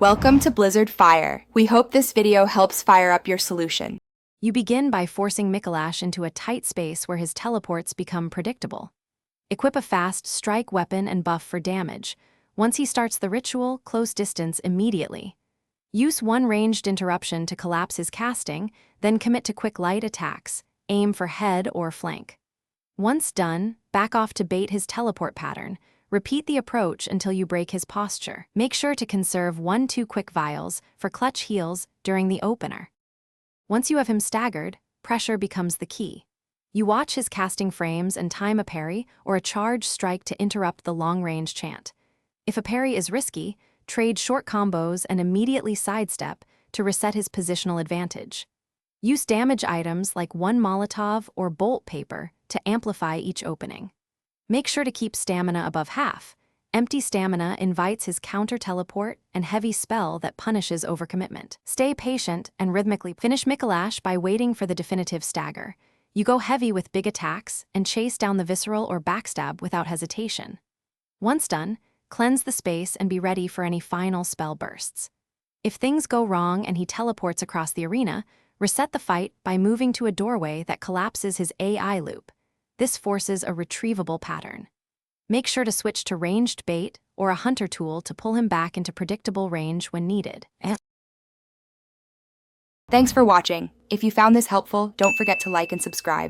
Welcome to Blizzard Fire. We hope this video helps fire up your solution. You begin by forcing Micolash into a tight space where his teleports become predictable. Equip a fast strike weapon and buff for damage. Once he starts the ritual, close distance immediately. Use one ranged interruption to collapse his casting, then commit to quick light attacks. Aim for head or flank. Once done, back off to bait his teleport pattern. Repeat the approach until you break his posture. Make sure to conserve 1-2 quick vials for clutch heals during the opener. Once you have him staggered, pressure becomes the key. You watch his casting frames and time a parry or a charge strike to interrupt the long-range chant. If a parry is risky, trade short combos and immediately sidestep to reset his positional advantage. Use damage items like one Molotov or bolt paper to amplify each opening. Make sure to keep stamina above half. Empty stamina invites his counter teleport and heavy spell that punishes overcommitment. Stay patient and rhythmically finish Micolash by waiting for the definitive stagger. You go heavy with big attacks and chase down the visceral or backstab without hesitation. Once done, cleanse the space and be ready for any final spell bursts. If things go wrong and he teleports across the arena, reset the fight by moving to a doorway that collapses his AI loop. This forces a retrievable pattern. Make sure to switch to ranged bait or a hunter tool to pull him back into predictable range when needed. Thanks for watching. If you found this helpful, don't forget to like and subscribe.